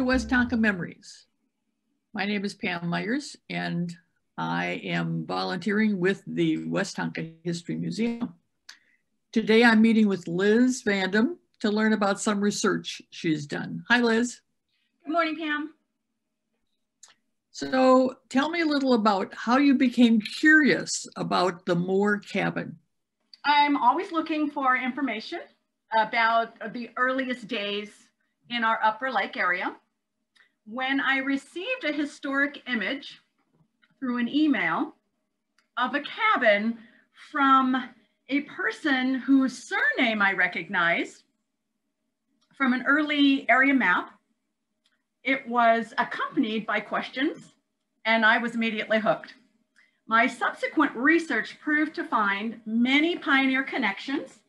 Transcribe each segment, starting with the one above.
Minnetonka Memories. My name is Pam Myers, and I am volunteering with the Minnetonka History Museum. Today I'm meeting with Liz Vandam to learn about some research she's done. Hi, Liz. Good morning, Pam. So tell me a little about how you became curious about the Moore cabin. I'm always looking for information about the earliest days in our Upper Lake area. When I received a historic image through an email of a cabin from a person whose surname I recognized from an early area map, it was accompanied by questions, and I was immediately hooked. My subsequent research proved to find many pioneer connections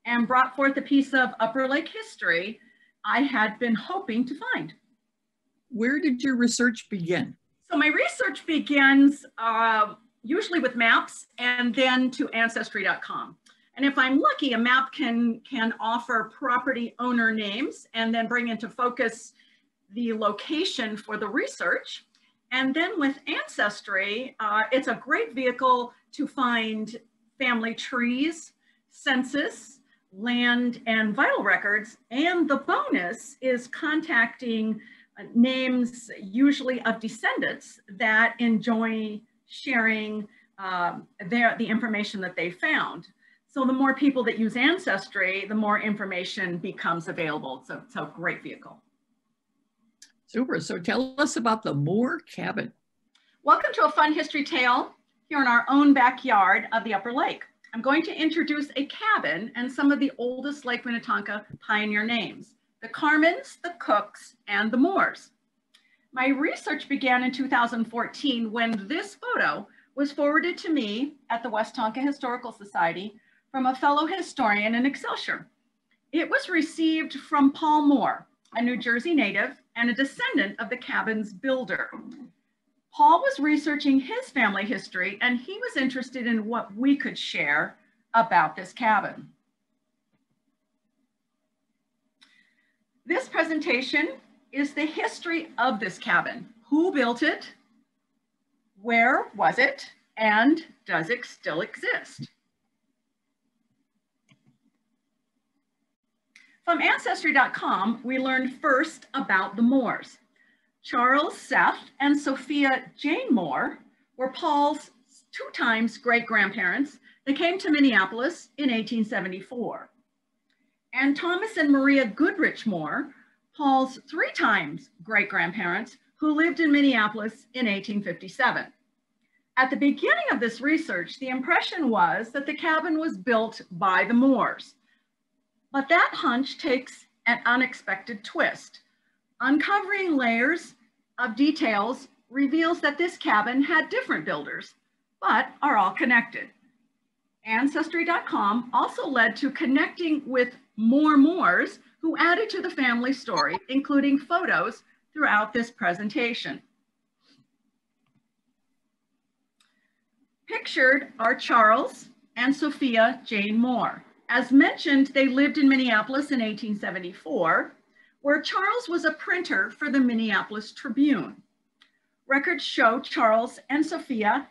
and brought forth a piece of Upper Lake history I had been hoping to find. Where did your research begin? So my research begins usually with maps and then to Ancestry.com. And if I'm lucky, a map can offer property owner names and then bring into focus the location for the research. And then with Ancestry, it's a great vehicle to find family trees, census, land, and vital records. And the bonus is contacting names, usually of descendants, that enjoy sharing the information that they found. So the more people that use Ancestry, the more information becomes available. So it's a great vehicle. Super. So tell us about the Moore cabin. Welcome to a fun history tale here in our own backyard of the Upper Lake. I'm going to introduce a cabin and some of the oldest Lake Minnetonka pioneer names: the Carmons, the Cooks, and the Moores. My research began in 2014 when this photo was forwarded to me at the Minnetonka Historical Society from a fellow historian in Excelsior. It was received from Paul Moore, a New Jersey native and a descendant of the cabin's builder. Paul was researching his family history, and he was interested in what we could share about this cabin. This presentation is the history of this cabin. Who built it? Where was it? And does it still exist? From Ancestry.com, we learned first about the Moores. Charles Seth and Sophia Jane Moore were Paul's 2 times great-grandparents that came to Minneapolis in 1874. And Thomas and Maria Goodrich Moore, Paul's 3 times great-grandparents, who lived in Minneapolis in 1857. At the beginning of this research, the impression was that the cabin was built by the Moores. But that hunch takes an unexpected twist. Uncovering layers of details reveals that this cabin had different builders, but are all connected. Ancestry.com also led to connecting with more Moores who added to the family story, including photos throughout this presentation. Pictured are Charles and Sophia Jane Moore. As mentioned, they lived in Minneapolis in 1874, where Charles was a printer for the Minneapolis Tribune. Records show Charles and Sophia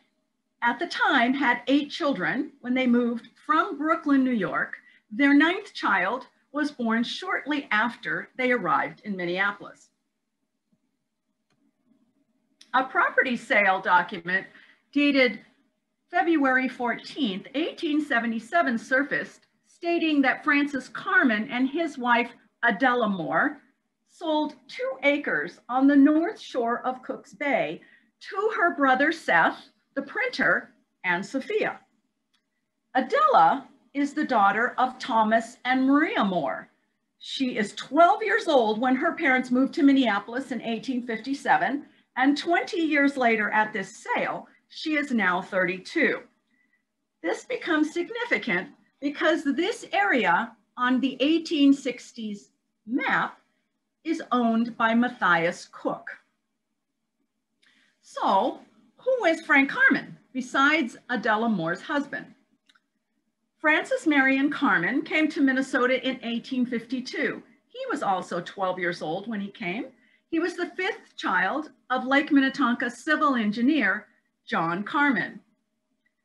at the time had 8 children when they moved from Brooklyn, New York. Their 9th child was born shortly after they arrived in Minneapolis. A property sale document dated February 14th, 1877 surfaced, stating that Francis Harmon and his wife, Adela Moore, sold 2 acres on the north shore of Cook's Bay to her brother Seth, the printer, and Sophia. Adela is the daughter of Thomas and Maria Moore. She is 12 years old when her parents moved to Minneapolis in 1857, and 20 years later at this sale, she is now 32. This becomes significant because this area on the 1860s map is owned by Matthias Cook. So, who is Frank Harmon besides Adela Moore's husband? Francis Marion Harmon came to Minnesota in 1852. He was also 12 years old when he came. He was the fifth child of Lake Minnetonka civil engineer John Harmon.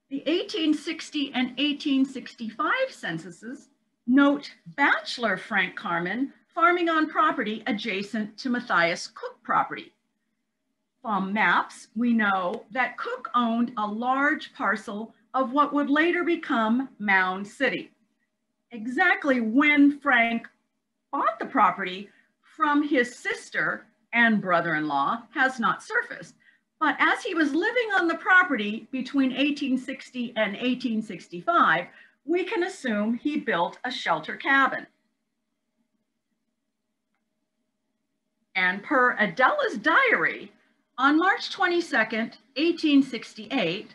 The 1860 and 1865 censuses note bachelor Frank Harmon farming on property adjacent to Matthias Cook property. From maps, we know that Cook owned a large parcel of what would later become Mound City. Exactly when Frank bought the property from his sister and brother-in-law has not surfaced. But as he was living on the property between 1860 and 1865, we can assume he built a shelter cabin. And per Adela's diary, on March 22nd, 1868,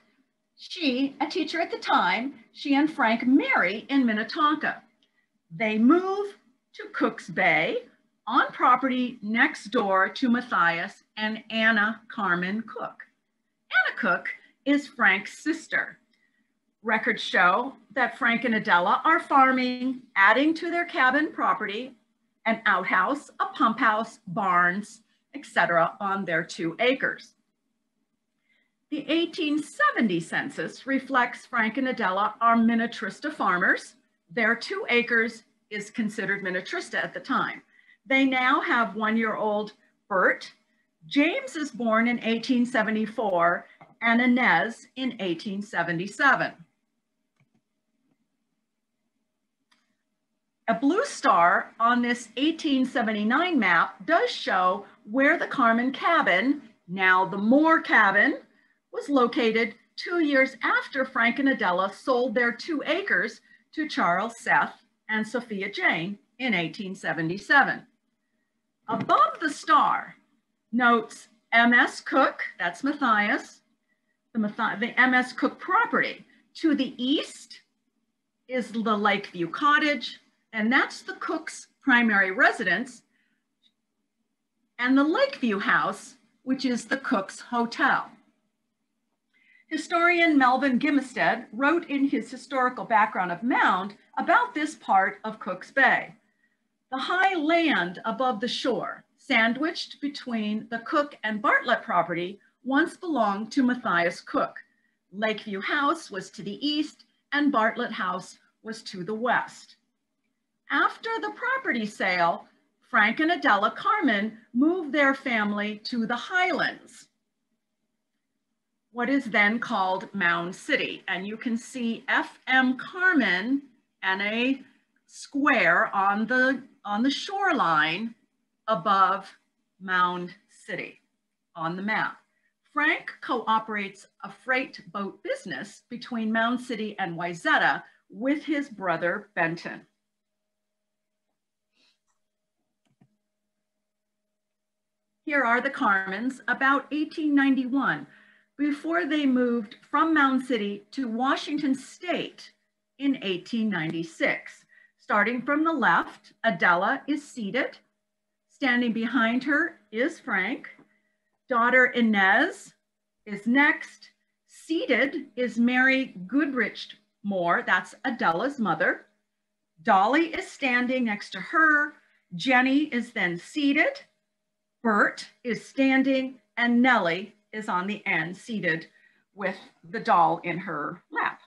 she, a teacher at the time, she and Frank marry in Minnetonka. They move to Cook's Bay on property next door to Matthias and Anna Harmon Cook. Anna Cook is Frank's sister. Records show that Frank and Adela are farming, adding to their cabin property, an outhouse, a pump house, barns, etc. on their 2 acres. The 1870 census reflects Frank and Adela are Minnetrista farmers. Their 2 acres is considered Minnetrista at the time. They now have 1-year-old Bert. James is born in 1874 and Inez in 1877. A blue star on this 1879 map does show where the Harmon cabin, now the Moore cabin, was located 2 years after Frank and Adela sold their 2 acres to Charles Seth and Sophia Jane in 1877. Above the star notes MS Cook, that's Matthias, the MS Cook property. To the east is the Lakeview Cottage, and that's the Cook's primary residence, and the Lakeview House, which is the Cook's Hotel. Historian Melvin Gimstead wrote in his historical background of Mound about this part of Cook's Bay. The high land above the shore, sandwiched between the Cook and Bartlett property, once belonged to Matthias Cook. Lakeview House was to the east and Bartlett House was to the west. After the property sale, Frank and Adela Harmon moved their family to the Highlands, what is then called Mound City. And you can see F.M. Harmon and a square on the shoreline above Mound City on the map. Frank cooperates a freight boat business between Mound City and Wayzata with his brother Benton. Here are the Harmons about 1891, before they moved from Mound City to Washington State in 1896. Starting from the left, Adela is seated. Standing behind her is Frank. Daughter Inez is next. Seated is Mary Goodrich Moore, that's Adela's mother. Dolly is standing next to her. Jenny is then seated. Bert is standing, and Nellie is on the end, seated with the doll in her lap.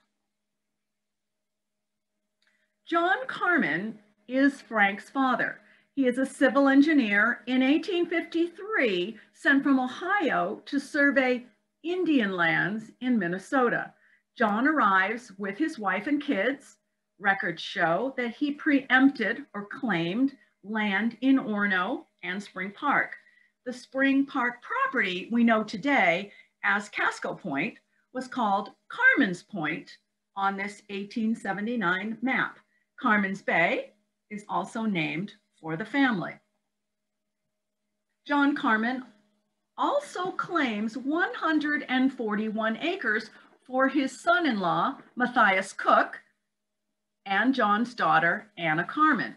John Harmon is Frank's father. He is a civil engineer in 1853, sent from Ohio to survey Indian lands in Minnesota. John arrives with his wife and kids. Records show that he preempted or claimed land in Orono and Spring Park. The Spring Park property we know today as Casco Point was called Harmon's Point on this 1879 map. Harmon's Bay is also named for the family. John Harmon also claims 141 acres for his son-in-law, Matthias Cook, and John's daughter, Anna Harmon.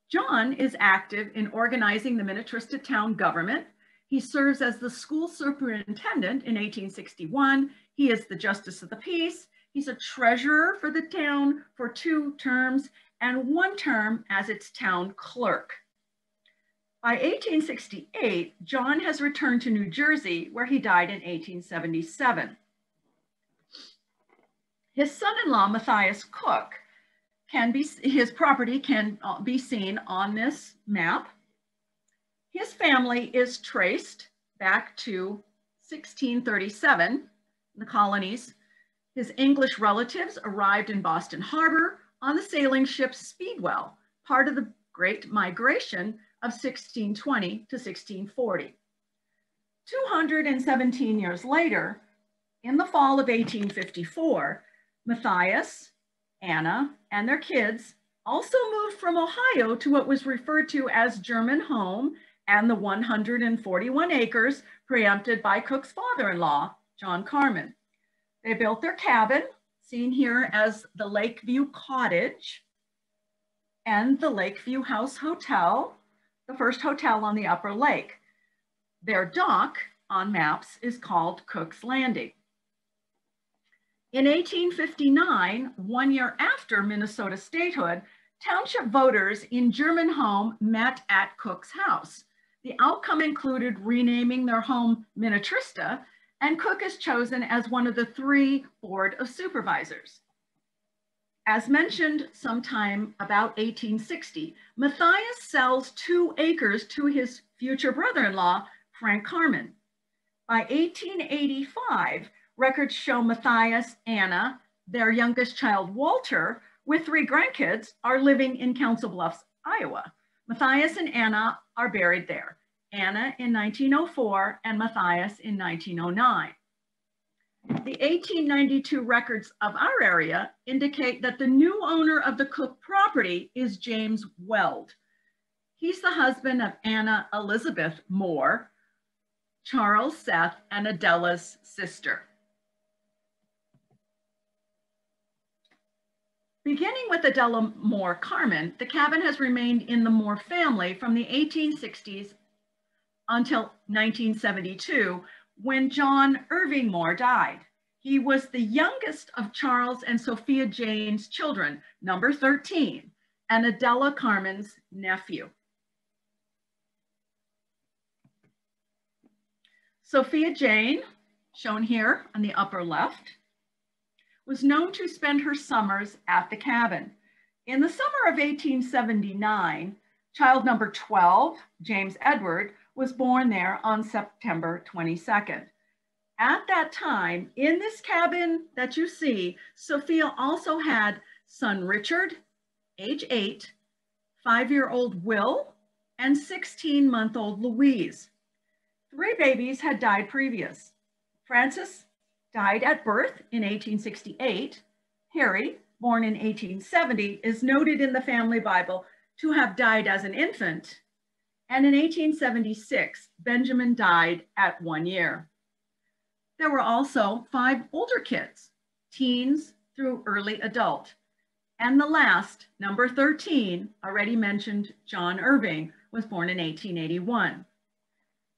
John is active in organizing the Minnetrista town government. He serves as the school superintendent in 1861. He is the justice of the peace. He's a treasurer for the town for 2 terms and 1 term as its town clerk. By 1868, John has returned to New Jersey, where he died in 1877. His son-in-law, Matthias Cook, his property can be seen on this map. His family is traced back to 1637, the colonies. His English relatives arrived in Boston Harbor on the sailing ship Speedwell, part of the Great Migration of 1620 to 1640. 217 years later, in the fall of 1854, Matthias, Anna, and their kids also moved from Ohio to what was referred to as German home and the 141 acres preempted by Cook's father-in-law, John Carman. They built their cabin, seen here as the Lakeview Cottage, and the Lakeview House Hotel, the first hotel on the upper lake. Their dock on maps is called Cook's Landing. In 1859, 1 year after Minnesota statehood, township voters in German home met at Cook's house. The outcome included renaming their home Minnetonka, and Cook is chosen as one of the 3 board of supervisors. As mentioned sometime about 1860, Matthias sells 2 acres to his future brother-in-law, Frank Harmon. By 1885, records show Matthias, Anna, their youngest child, Walter, with 3 grandkids, are living in Council Bluffs, Iowa. Matthias and Anna are buried there. Anna in 1904 and Matthias in 1909. The 1892 records of our area indicate that the new owner of the Cook property is James Weld. He's the husband of Anna Elizabeth Moore, Charles Seth, and Adela's sister. Beginning with Adela Moore Carman, the cabin has remained in the Moore family from the 1860s until 1972, when John Irving Moore died. He was the youngest of Charles and Sophia Jane's children, number 13, and Adela Carman's nephew. Sophia Jane, shown here on the upper left, was known to spend her summers at the cabin. In the summer of 1879, child number 12, James Edward, was born there on September 22nd. At that time, in this cabin that you see, Sophia also had son Richard, age 8, 5-year-old Will, and 16-month-old Louise. 3 babies had died previous. Francis died at birth in 1868. Harry, born in 1870, is noted in the family Bible to have died as an infant. And in 1876, Benjamin died at 1 year. There were also 5 older kids, teens through early adult. And the last, number 13, already mentioned John Irving, was born in 1881.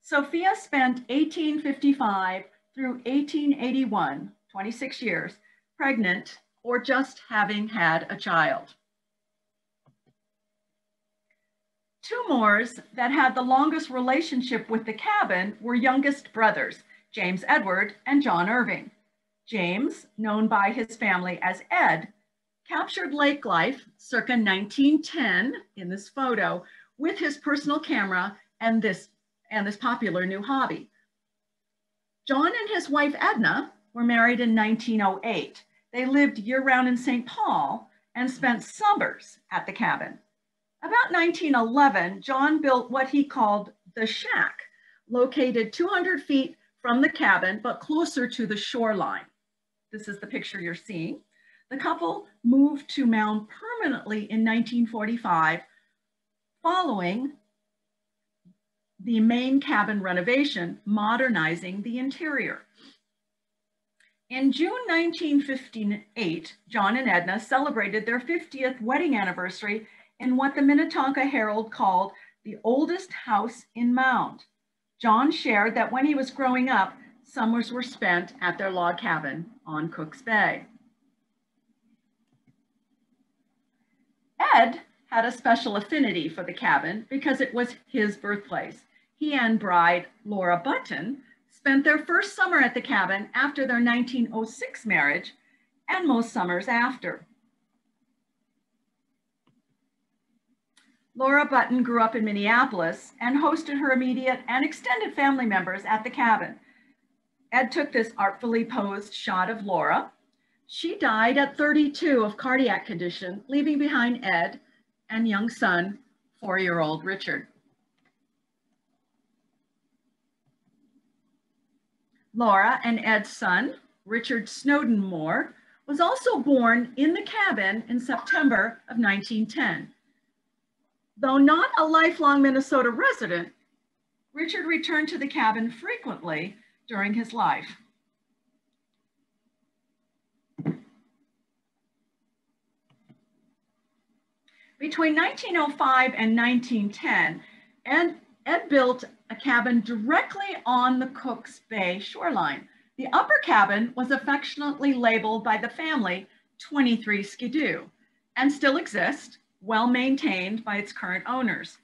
Sophia spent 1855 through 1881, 26 years, pregnant or just having had a child. 2 Moores that had the longest relationship with the cabin were youngest brothers, James Edward and John Irving. James, known by his family as Ed, captured lake life circa 1910 in this photo with his personal camera and this popular new hobby. John and his wife Edna were married in 1908. They lived year-round in St. Paul and spent summers at the cabin. About 1911, John built what he called the shack, located 200 feet from the cabin, but closer to the shoreline. This is the picture you're seeing. The couple moved to Mound permanently in 1945, following the main cabin renovation, modernizing the interior. In June 1958, John and Edna celebrated their 50th wedding anniversary in what the Minnetonka Herald called the oldest house in Mound. John shared that when he was growing up, summers were spent at their log cabin on Cook's Bay. Ed had a special affinity for the cabin because it was his birthplace. He and bride Laura Button spent their first summer at the cabin after their 1906 marriage and most summers after. Laura Button grew up in Minneapolis and hosted her immediate and extended family members at the cabin. Ed took this artfully posed shot of Laura. She died at 32 of cardiac condition, leaving behind Ed and young son, 4-year-old Richard. Laura and Ed's son, Richard Snowden Moore, was also born in the cabin in September of 1910. Though not a lifelong Minnesota resident, Richard returned to the cabin frequently during his life. Between 1905 and 1910, Ed built a cabin directly on the Cooks Bay shoreline. The upper cabin was affectionately labeled by the family 23 Skidoo and still exists, well maintained by its current owners.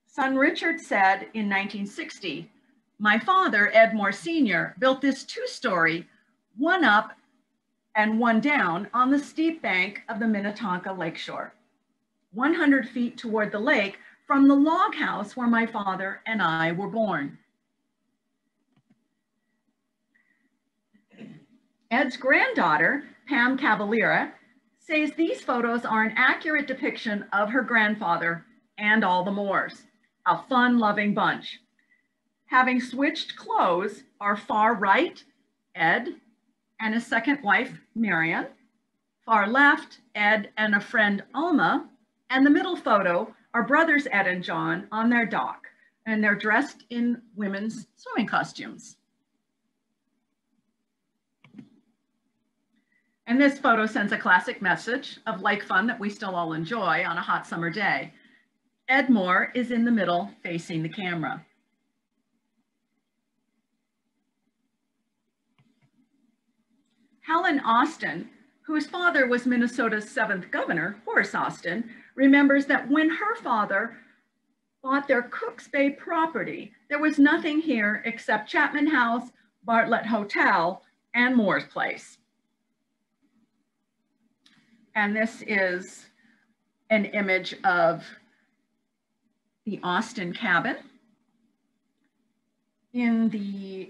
Son Richard said in 1960, "My father, Ed Moore Sr., built this 2-story, one up and one down on the steep bank of the Minnetonka lakeshore, 100 feet toward the lake from the log house where my father and I were born." Ed's granddaughter, Pam Cavaliera, says these photos are an accurate depiction of her grandfather and all the Moores, a fun-loving bunch. Having switched clothes are far right, Ed and his second wife, Marion, far left, Ed and a friend, Alma, and the middle photo are brothers Ed and John on their dock, and they're dressed in women's swimming costumes. And this photo sends a classic message of lake fun that we still all enjoy on a hot summer day. Ed Moore is in the middle facing the camera. Helen Austin, whose father was Minnesota's 7th governor, Horace Austin, remembers that when her father bought their Cooks Bay property, there was nothing here except Chapman House, Bartlett Hotel, and Moore's Place. And this is an image of the Austin cabin. In the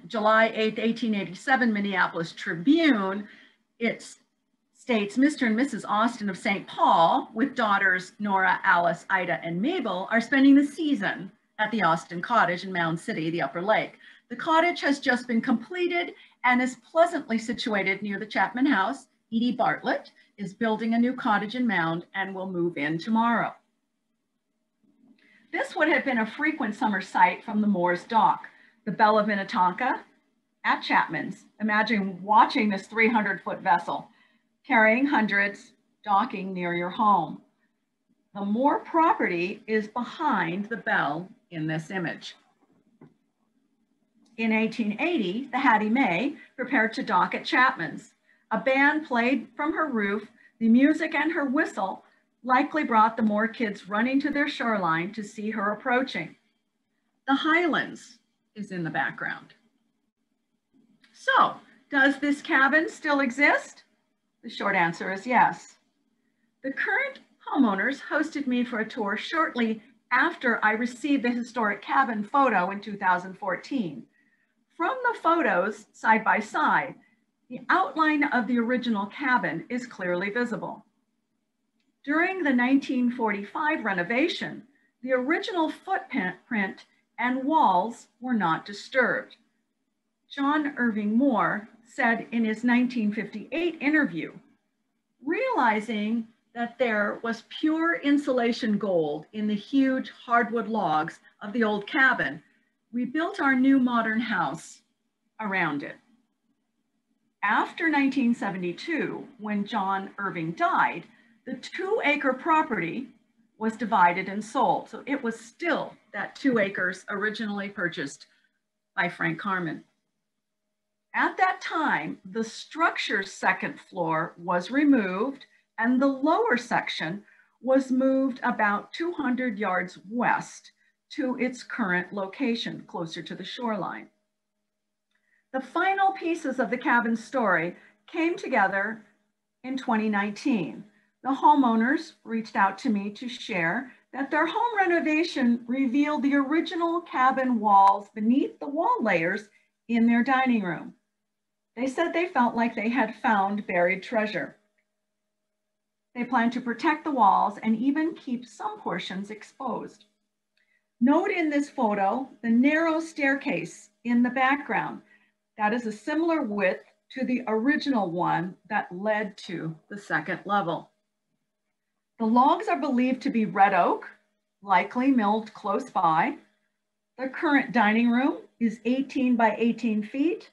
July 8th, 1887 Minneapolis Tribune, it states Mr. and Mrs. Austin of St. Paul, with daughters Nora, Alice, Ida, and Mabel, are spending the season at the Austin Cottage in Mound City, the Upper Lake. The cottage has just been completed and is pleasantly situated near the Chapman House. Edie Bartlett is building a new cottage in Mound and will move in tomorrow. This would have been a frequent summer sight from the Moore's dock, the Belle of Minnetonka at Chapman's. Imagine watching this 300-foot vessel, carrying hundreds, docking near your home. The Moore property is behind the Belle in this image. In 1880, the Hattie Mae prepared to dock at Chapman's. A band played from her roof. The music and her whistle likely brought the Moore kids running to their shoreline to see her approaching. The Highlands is in the background. So, does this cabin still exist? The short answer is yes. The current homeowners hosted me for a tour shortly after I received the historic cabin photo in 2014. From the photos side by side, the outline of the original cabin is clearly visible. During the 1945 renovation, the original footprint and walls were not disturbed. John Irving Moore said in his 1958 interview, realizing that there was pure insulation gold in the huge hardwood logs of the old cabin, we built our new modern house around it. After 1972, when John Irving died, the 2-acre property was divided and sold. So it was still that 2 acres originally purchased by Frank Harmon. At that time, the structure's 2nd floor was removed and the lower section was moved about 200 yards west to its current location, closer to the shoreline. The final pieces of the cabin story came together in 2019. The homeowners reached out to me to share that their home renovation revealed the original cabin walls beneath the wall layers in their dining room. They said they felt like they had found buried treasure. They plan to protect the walls and even keep some portions exposed. Note in this photo the narrow staircase in the background. That is a similar width to the original one that led to the second level. The logs are believed to be red oak, likely milled close by. The current dining room is 18 by 18 feet,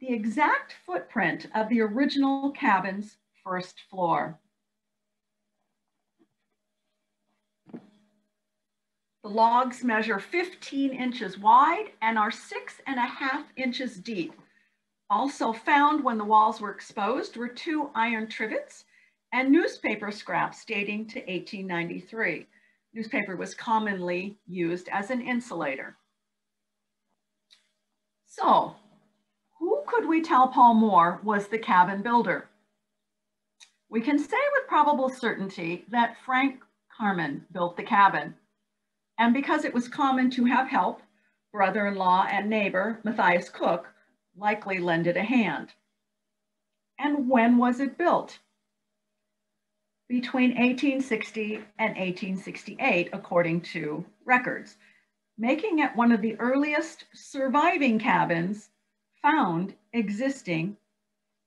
the exact footprint of the original cabin's first floor. The logs measure 15 inches wide and are 6.5 inches deep. Also found when the walls were exposed were 2 iron trivets and newspaper scraps dating to 1893. Newspaper was commonly used as an insulator. So, who could we tell Paul Moore was the cabin builder? We can say with probable certainty that Frank Harmon built the cabin. And because it was common to have help, brother-in-law and neighbor, Matthias Cook, likely lended a hand. And when was it built? Between 1860 and 1868, according to records, making it one of the earliest surviving cabins found existing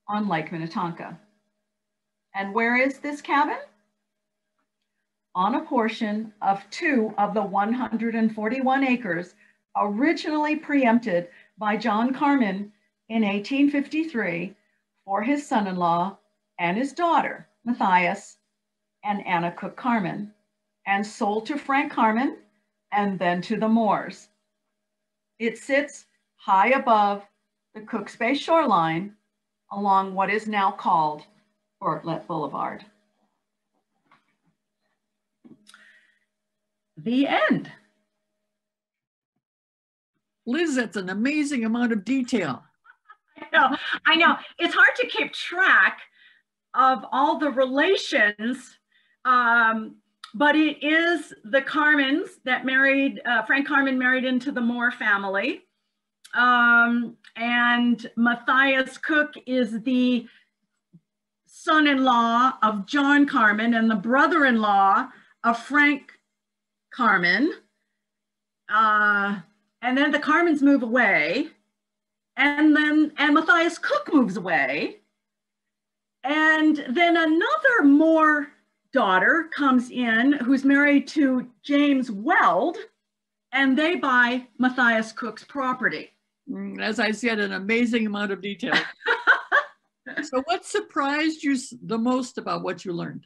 on Lake Minnetonka. And where is this cabin? On a portion of 2 of the 141 acres originally preempted by John Harmon in 1853 for his son-in-law and his daughter, Matthias and Anna Cook Harmon, and sold to Frank Harmon and then to the Moores. It sits high above the Cooks Bay shoreline along what is now called Bartlett Boulevard. The end. Liz, that's an amazing amount of detail. I know. It's hard to keep track of all the relations, but it is the Harmons that married, Frank Harmon married into the Moore family. And Matthias Cook is the son-in-law of John Harmon and the brother-in-law of Frank Harmon. And then the Harmons move away, and Matthias Cook moves away. And then another Moore daughter comes in who's married to James Weld, and they buy Matthias Cook's property. As I said, an amazing amount of detail. So what surprised you the most about what you learned?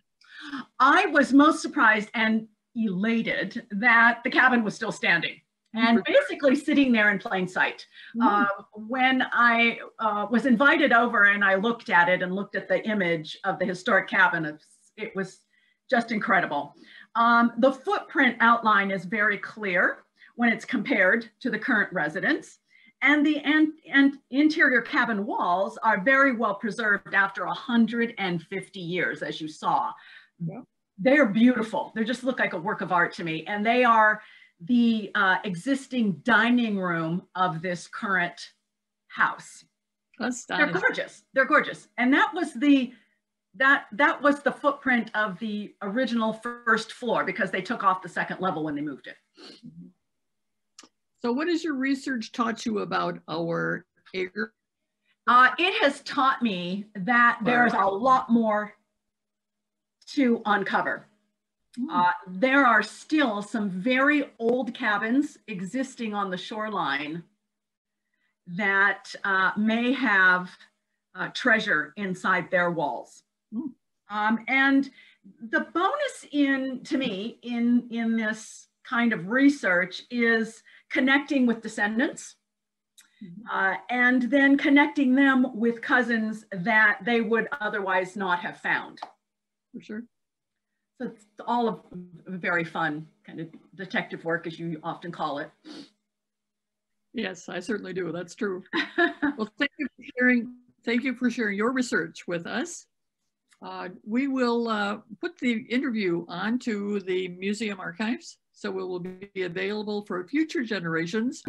I was most surprised and elated that the cabin was still standing and basically sitting there in plain sight. When I was invited over and I looked at it and looked at the image of the historic cabin, it was just incredible. The footprint outline is very clear when it's compared to the current residence. And the interior cabin walls are very well preserved after 150 years, as you saw. Yeah. They're beautiful. They just look like a work of art to me. And they are the existing dining room of this current house. They're gorgeous. They're gorgeous. And that was that was the footprint of the original first floor, because they took off the second level when they moved it. So what has your research taught you about our acre? It has taught me that there's a lot more to uncover. There are still some very old cabins existing on the shoreline that may have treasure inside their walls. And the bonus to me in this kind of research is connecting with descendants, and then connecting them with cousins that they would otherwise not have found. for sure. So it's all of very fun kind of detective work, as you often call it. Yes, I certainly do. That's true. Well, thank you for sharing. Thank you for sharing your research with us. We will put the interview onto the museum archives, so it will be available for future generations.